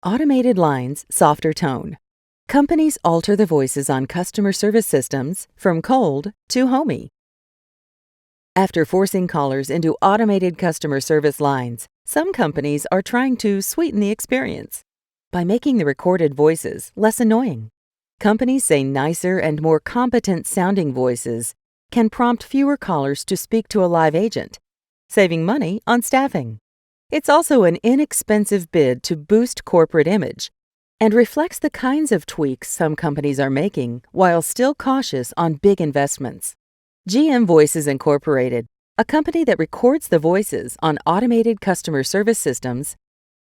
automated lines, softer tone. Companies alter the voices on customer service systems from cold to homey. After forcing callers into automated customer service lines, some companies are trying to sweeten the experience by making the recorded voices less annoying. Companies say nicer and more competent-sounding voices can prompt fewer callers to speak to a live agent, saving money on staffing. It's also an inexpensive bid to boost corporate image and reflects the kinds of tweaks some companies are making while still cautious on big investments. GM Voices Incorporated, a company that records the voices on automated customer service systems,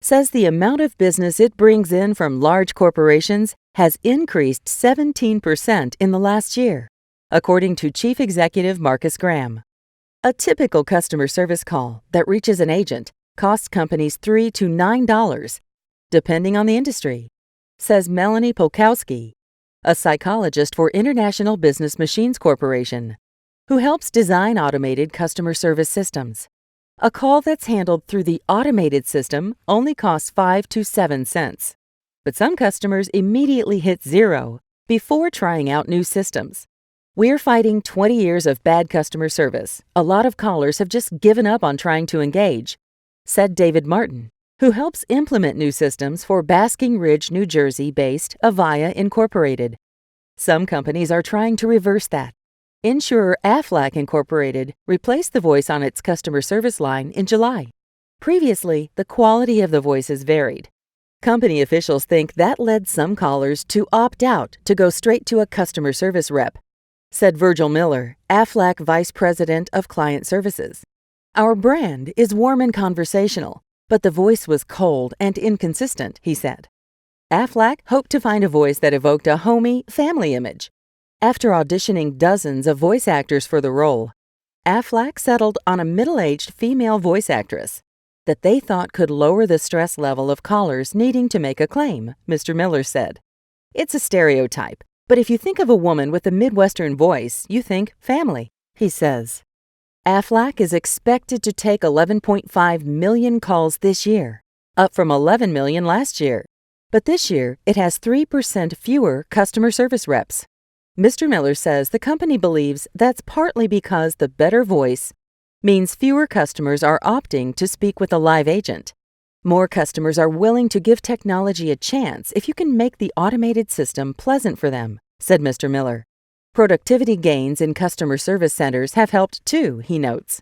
says the amount of business it brings in from large corporations has increased 17% in the last year, according to Chief Executive Marcus Graham. A typical customer service call that reaches an agent costs companies $3 to $9, depending on the industry, says Melanie Polkowski, a psychologist for International Business Machines Corporation, who helps design automated customer service systems. A call that's handled through the automated system only costs 5 to 7 cents. But some customers immediately hit zero before trying out new systems. We're fighting 20 years of bad customer service. A lot of callers have just given up on trying to engage, said David Martin, who helps implement new systems for Basking Ridge, New Jersey-based Avaya Incorporated. Some companies are trying to reverse that. Insurer Aflac Incorporated replaced the voice on its customer service line in July. Previously, the quality of the voices varied. Company officials think that led some callers to opt out to go straight to a customer service rep, said Virgil Miller, Aflac Vice President of Client Services. Our brand is warm and conversational, but the voice was cold and inconsistent, he said. Aflac hoped to find a voice that evoked a homey, family image. After auditioning dozens of voice actors for the role, Aflac settled on a middle-aged female voice actress that they thought could lower the stress level of callers needing to make a claim, Mr. Miller said. It's a stereotype, but if you think of a woman with a Midwestern voice, you think family, he says. Aflac is expected to take 11.5 million calls this year, up from 11 million last year. But this year, it has 3% fewer customer service reps. Mr. Miller says the company believes that's partly because the better voice means fewer customers are opting to speak with a live agent. More customers are willing to give technology a chance if you can make the automated system pleasant for them, said Mr. Miller. Productivity gains in customer service centers have helped too, he notes.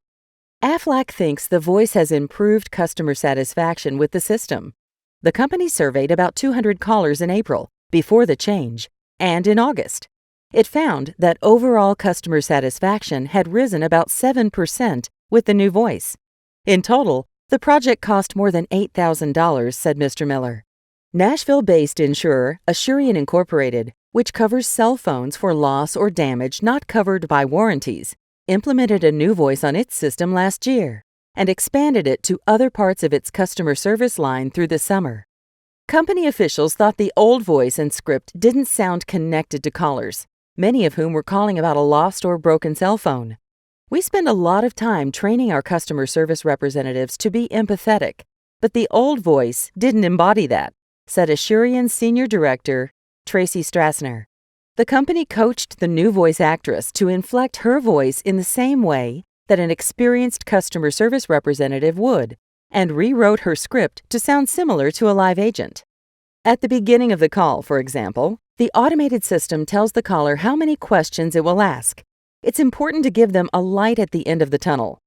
Aflac thinks the voice has improved customer satisfaction with the system. The company surveyed about 200 callers in April, before the change, and in August. It found that overall customer satisfaction had risen about 7% with the new voice. In total, the project cost more than $8,000, said Mr. Miller. Nashville-based insurer Asurion Incorporated, which covers cell phones for loss or damage not covered by warranties, implemented a new voice on its system last year and expanded it to other parts of its customer service line through the summer. Company officials thought the old voice and script didn't sound connected to callers, many of whom were calling about a lost or broken cell phone. We spend a lot of time training our customer service representatives to be empathetic, but the old voice didn't embody that, said Assurion's Senior Director, Tracy Strassner. The company coached the new voice actress to inflect her voice in the same way that an experienced customer service representative would, and rewrote her script to sound similar to a live agent. At the beginning of the call, for example, the automated system tells the caller how many questions it will ask. It's important to give them a light at the end of the tunnel,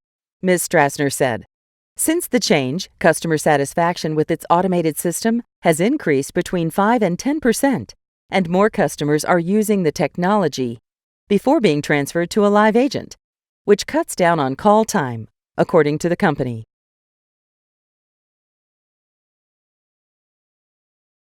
Ms. Strassner said. Since the change, customer satisfaction with its automated system has increased between 5 and 10%, and more customers are using the technology before being transferred to a live agent, which cuts down on call time, according to the company.